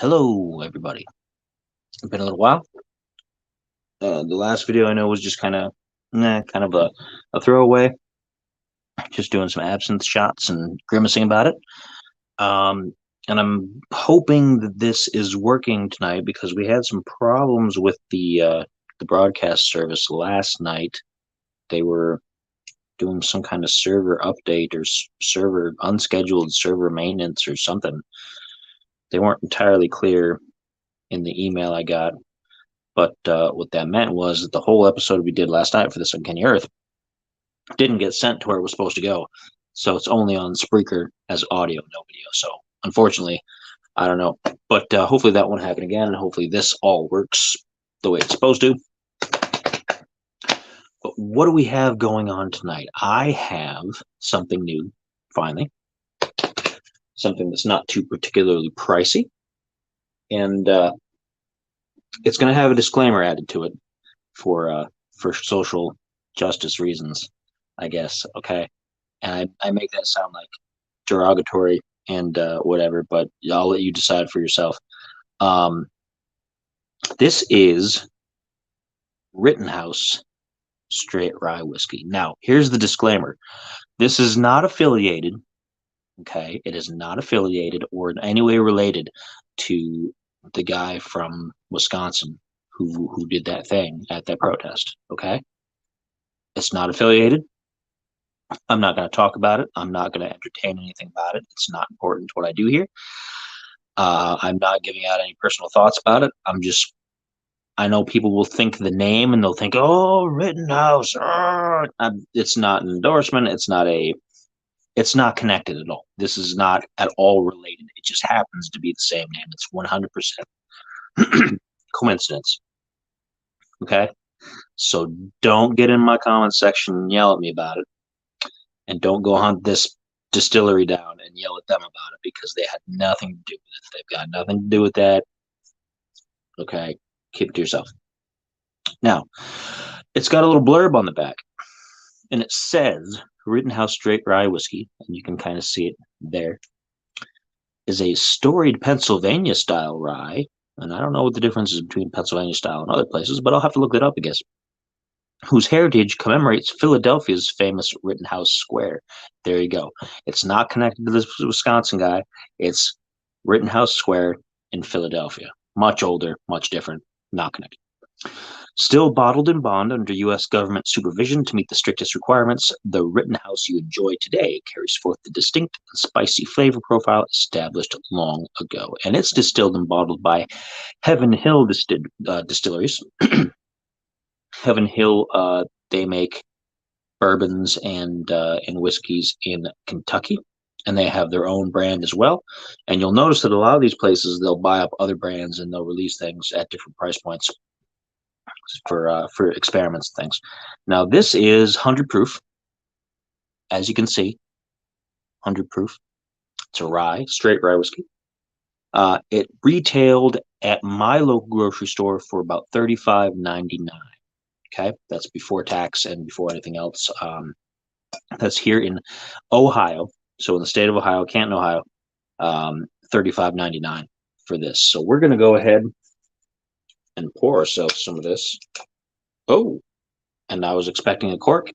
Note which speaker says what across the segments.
Speaker 1: Hello, everybody. It's been a little while. The last video I know was just kind of a throwaway, just doing some absinthe shots and grimacing about it. Um, and I'm hoping that this is working tonight because we had some problems with the broadcast service last night. They were doing some kind of server update or server unscheduled server maintenance or something. They weren't entirely clear in the email I got. But what that meant was that the whole episode we did last night for this Uncanny Earth didn't get sent to where it was supposed to go. So it's only on Spreaker as audio, no video. So unfortunately, I don't know. But hopefully that won't happen again. And hopefully this all works the way it's supposed to. But what do we have going on tonight? I have something new, finally. Something that's not too particularly pricey. And it's going to have a disclaimer added to it for social justice reasons, I guess. Okay, and I make that sound like derogatory and whatever, but I'll let you decide for yourself. Um, this is Rittenhouse Straight Rye Whiskey. Now, here's the disclaimer: this is not affiliated. Okay, it is not affiliated or in any way related to the guy from Wisconsin who did that thing at that protest. Okay, it's not affiliated. I'm not going to talk about it. I'm not going to entertain anything about it. It's not important to what I do here. I'm not giving out any personal thoughts about it. I know people will think the name and they'll think, oh, Rittenhouse. It's not an endorsement. It's not connected at all. This is not at all related. It just happens to be the same name. It's 100% coincidence. Okay. So don't get in my comment section and yell at me about it. And don't go hunt this distillery down and yell at them about it because they had nothing to do with it. They've got nothing to do with that. Okay, keep it to yourself. Now, it's got a little blurb on the back, and it says Rittenhouse Straight Rye Whiskey, and you can kind of see it there, is a storied Pennsylvania style rye. And I don't know what the difference is between Pennsylvania style and other places, but I'll have to look that up, I guess. Whose heritage commemorates Philadelphia's famous Rittenhouse Square. There you go. It's not connected to this Wisconsin guy. It's Rittenhouse Square in Philadelphia. Much older, much different, not connected. Still bottled in bond under U.S. government supervision to meet the strictest requirements, the Rittenhouse you enjoy today carries forth the distinct and spicy flavor profile established long ago. And it's distilled and bottled by Heaven Hill Distilleries. Heaven Hill, they make bourbons and whiskeys in Kentucky, and they have their own brand as well. And you'll notice that a lot of these places they'll buy up other brands and they'll release things at different price points for experiments and things. Now this is 100 proof, as you can see, 100 proof. It's a rye, straight rye whiskey. It retailed at my local grocery store for about $35.99. Okay, that's before tax and before anything else. That's here in Ohio. So in the state of Ohio, Canton, Ohio, $35.99 for this. So we're going to go ahead and pour ourselves some of this. Oh, and I was expecting a cork,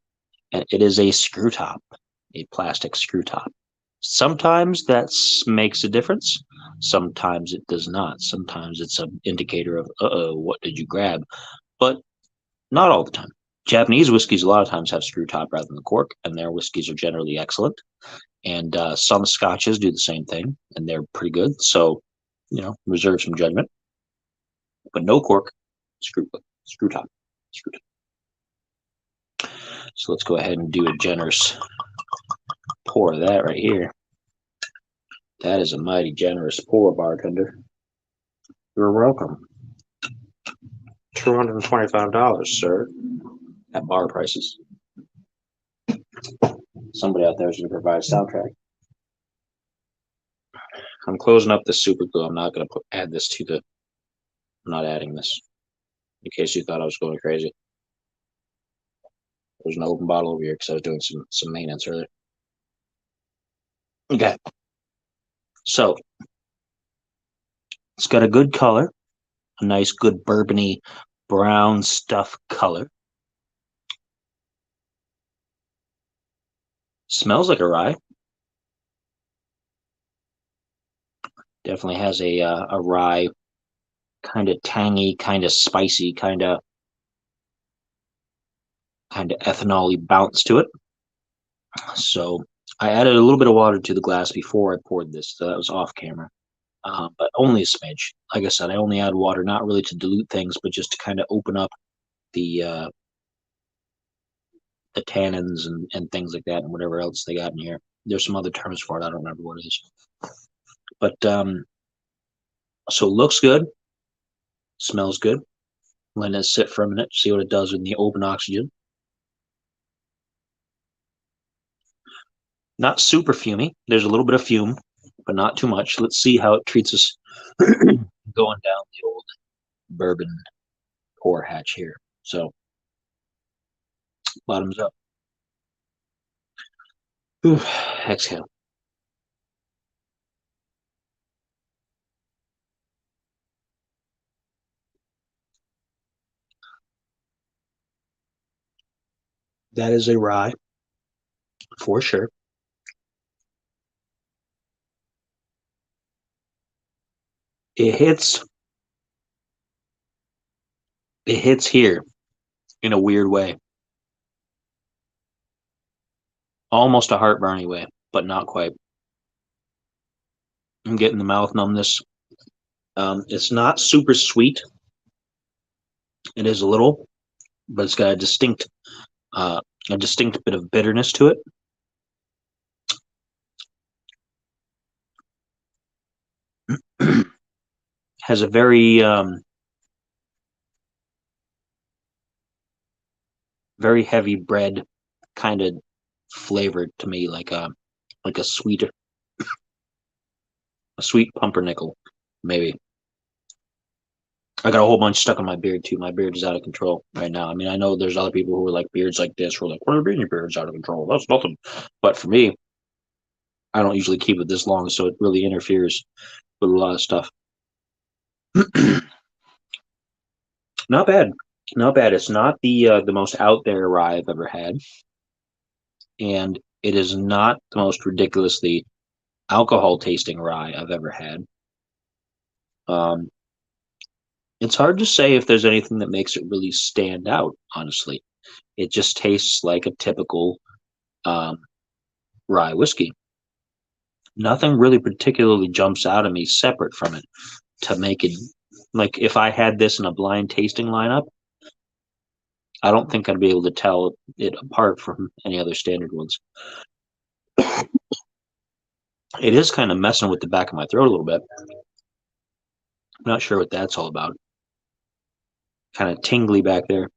Speaker 1: and it is a screw top, a plastic screw top. Sometimes that makes a difference. Sometimes it does not. Sometimes it's an indicator of, what did you grab? But not all the time. Japanese whiskeys a lot of times have screw top rather than the cork, and their whiskeys are generally excellent. And some scotches do the same thing, and they're pretty good. So, reserve some judgment. But no cork, screw top. So let's go ahead and do a generous pour of that right here. That is a mighty generous pour, bartender. You're welcome. $225, sir, at bar prices. Somebody out there is going to provide a soundtrack. I'm closing up this super glue. I'm not going to add this to the. I'm not adding this. In case you thought I was going crazy. There's an open bottle over here because I was doing some maintenance earlier. Okay. So It's got a good color, a nice, good bourbony brown stuff color. Smells like a rye. Definitely has a rye kind of tangy, kind of spicy, kind of ethanol-y bounce to it. So I added a little bit of water to the glass before I poured this, so that was off camera. But only a smidge. Like I said, I only add water, not really to dilute things, but just to kind of open up the uh, the tannins and things like that, and whatever else they got in here. There's some other terms for it. I don't remember what it is. But so it looks good, smells good. Let it sit for a minute, see what it does in the open oxygen. Not super fumy. There's a little bit of fume, but not too much. Let's see how it treats us going down the old bourbon pour hatch here. So bottoms up. Ooh, exhale. That is a rye for sure. It hits. It hits here in a weird way, almost a heartburny way, but not quite. I'm getting the mouth numbness. It's not super sweet. It is a little, but it's got uh, a distinct bit of bitterness to it. Has a very heavy bread kind of flavor to me, like a sweet pumpernickel, maybe. I got a whole bunch stuck on my beard too. My beard is out of control right now. I mean, I know there's other people who are like beards like this, who are like, "What do you mean your beard's out of control? That's nothing." But for me, I don't usually keep it this long, so it really interferes with a lot of stuff. Not bad, not bad. It's not the most out there rye I've ever had, and it is not the most ridiculously alcohol tasting rye I've ever had. Um, it's hard to say if there's anything that makes it really stand out. Honestly, it just tastes like a typical um, rye whiskey. Nothing really particularly jumps out at me separate from it to make it like if I had this in a blind tasting lineup, I don't think I'd be able to tell it apart from any other standard ones. It is kind of messing with the back of my throat a little bit. I'm not sure what that's all about. Kind of tingly back there,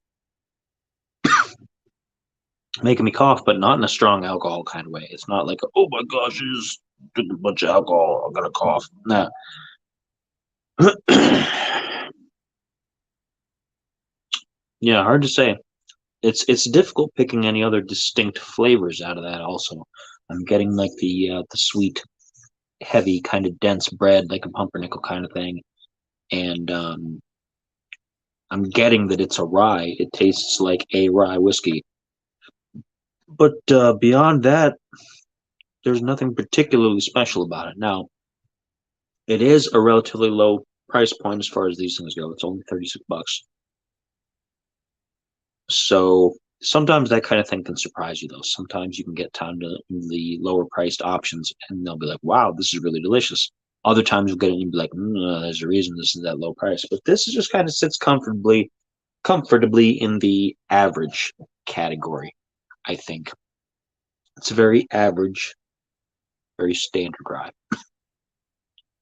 Speaker 1: making me cough, but not in a strong alcohol kind of way. It's not like, oh my gosh, I just did a bunch of alcohol. I'm gonna cough. Nah. Yeah, hard to say. It's difficult picking any other distinct flavors out of that. Also, I'm getting like the sweet, heavy, kind of dense bread, like a pumpernickel kind of thing, and I'm getting that it's a rye. It tastes like a rye whiskey, but beyond that, there's nothing particularly special about it. Now, it is a relatively low price point as far as these things go. It's only $36. So sometimes that kind of thing can surprise you, though. Sometimes you can get down to the lower priced options, and they'll be like, "Wow, this is really delicious." Other times you'll get it and you'll be like, "There's a reason this is that low price." But this is just kind of sits comfortably in the average category. I think it's a very average, very standard rye.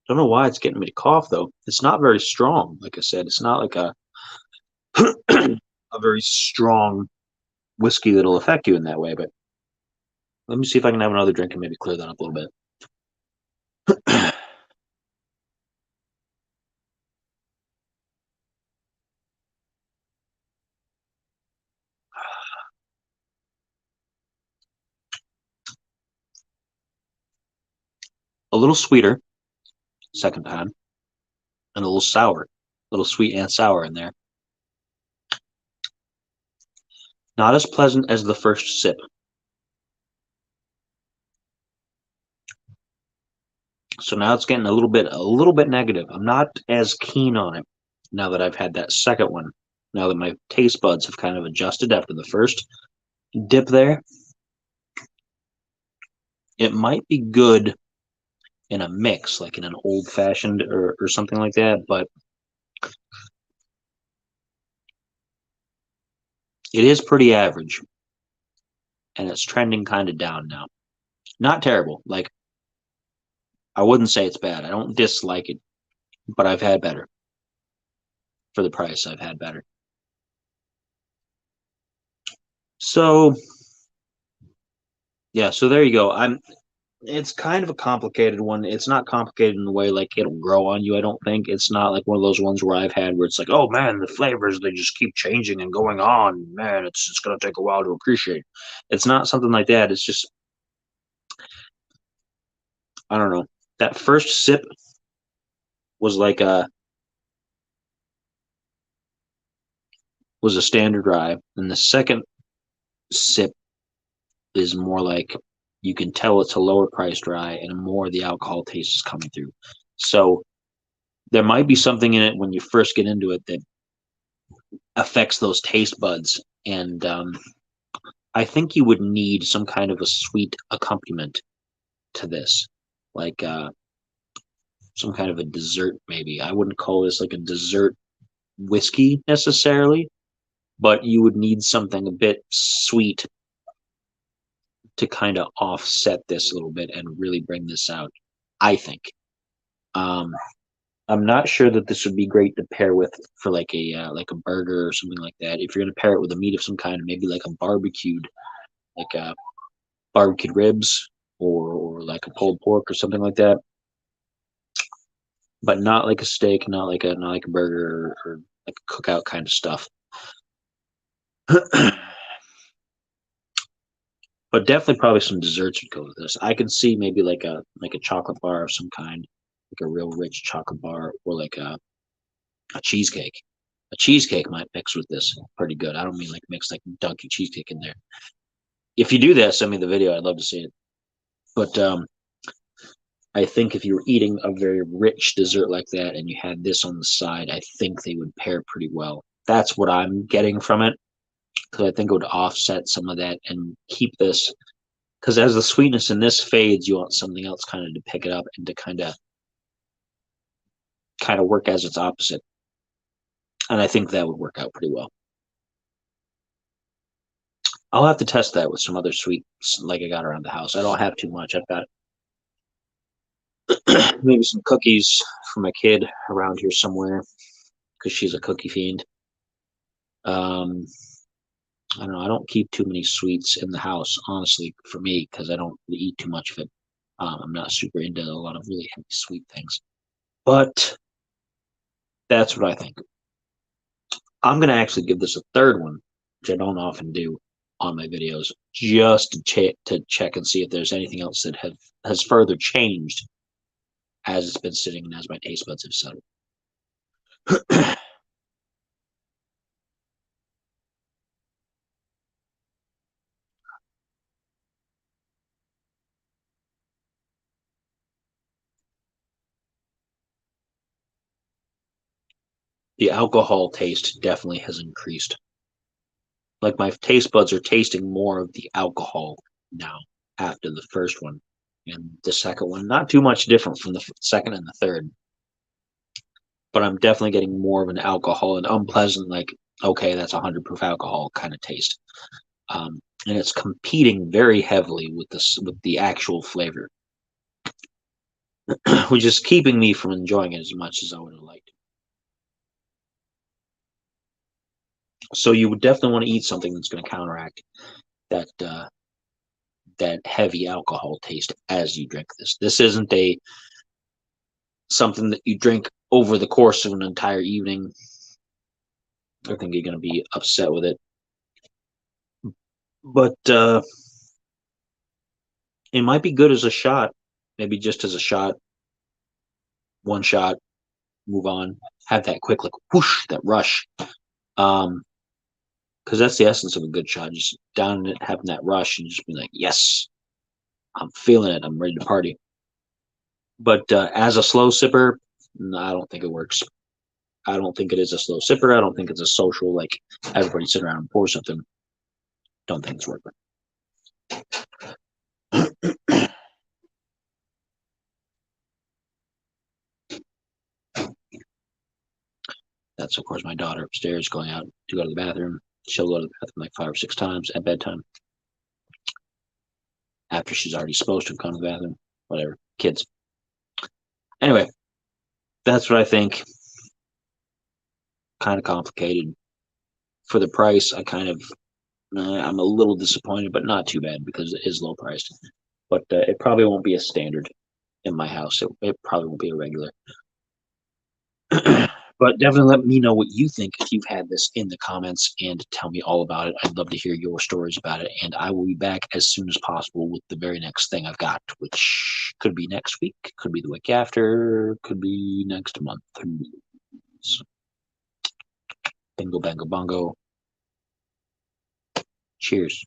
Speaker 1: Don't know why it's getting me to cough though. It's not very strong. Like I said, it's not like a a very strong whiskey that'll affect you in that way. But let me see if I can have another drink and maybe clear that up a little bit. A little sweeter, second time. and a little sour, a little sweet and sour in there. Not as pleasant as the first sip. So now it's getting a little bit negative. I'm not as keen on it now that I've had that second one. Now that my taste buds have kind of adjusted after the first dip there, it might be good in a mix, like in an old fashioned or something like that, but it is pretty average and it's trending kind of down now. Not terrible. Like, I wouldn't say it's bad. I don't dislike it, but I've had better. For the price, I've had better. So, yeah, so there you go. It's kind of a complicated one. It's not complicated in the way like it'll grow on you, I don't think. It's not like one of those ones where I've had where it's like, oh man, the flavors they just keep changing and going on. Man, it's gonna take a while to appreciate. It's not something like that. It's just I don't know. That first sip was like a standard rye, and the second sip is more like you can tell it's a lower priced rye and more of the alcohol taste is coming through. So there might be something in it when you first get into it that affects those taste buds. And I think you would need some kind of a sweet accompaniment to this, like some kind of a dessert, maybe. I wouldn't call this like a dessert whiskey necessarily, but you would need something a bit sweet to kind of offset this a little bit and really bring this out, I think. Um, I'm not sure that this would be great to pair with for like a burger or something like that. If you're gonna pair it with a meat of some kind, maybe like a barbecued ribs or like a pulled pork or something like that, but not like a steak, not like a burger or like a cookout kind of stuff. But definitely probably some desserts would go with this. I can see maybe like a chocolate bar of some kind, like a real rich chocolate bar, or like a cheesecake. A cheesecake might mix with this pretty good. I don't mean like mix like dunky cheesecake in there. If you do that, send me the video. I'd love to see it. But I think if you were eating a very rich dessert like that and you had this on the side, I think they would pair pretty well. That's what I'm getting from it because I think it would offset some of that and keep this. Because as the sweetness in this fades, you want something else kind of to pick it up and to kind of work as its opposite. And I think that would work out pretty well. I'll have to test that with some other sweets like I got around the house. I don't have too much. I've got maybe some cookies for my kid around here somewhere because she's a cookie fiend. Um, I don't know. I don't keep too many sweets in the house, honestly, for me, because I don't really eat too much of it. I'm not super into a lot of really heavy sweet things. But that's what I think. I'm going to actually give this a third one, which I don't often do on my videos, just to check and see if there's anything else that has further changed as it's been sitting and as my taste buds have settled. The alcohol taste definitely has increased. Like my taste buds are tasting more of the alcohol now after the first one and the second one. Not too much different from the second and the third, but I'm definitely getting more of an alcohol and unpleasant, like, okay, that's 100 proof alcohol kind of taste. And it's competing very heavily with the actual flavor, which is keeping me from enjoying it as much as I would have liked. So you would definitely want to eat something that's going to counteract that that heavy alcohol taste as you drink this. This isn't a something that you drink over the course of an entire evening. I think you're going to be upset with it. But it might be good as a shot, maybe just as a shot, one shot, move on, have that quick, like, whoosh, that rush. Because that's the essence of a good shot. Just down it, having that rush, and just be like, yes, I'm feeling it. I'm ready to party. But as a slow sipper, no, I don't think it works. I don't think it is a slow sipper. I don't think it's a social, like, everybody sit around and pour something. Don't think it's working. That's, of course, my daughter upstairs going out to go to the bathroom. She'll go to the bathroom like 5 or 6 times at bedtime after she's already supposed to have gone to the bathroom. Whatever. Kids. Anyway, that's what I think. Kind of complicated. For the price, I'm a little disappointed, but not too bad because it is low priced. But it probably won't be a standard in my house. It probably won't be a regular. But definitely let me know what you think if you've had this in the comments and tell me all about it. I'd love to hear your stories about it. And I will be back as soon as possible with the very next thing I've got, which could be next week, could be the week after, could be next month. Bingo, bango, bongo. Cheers.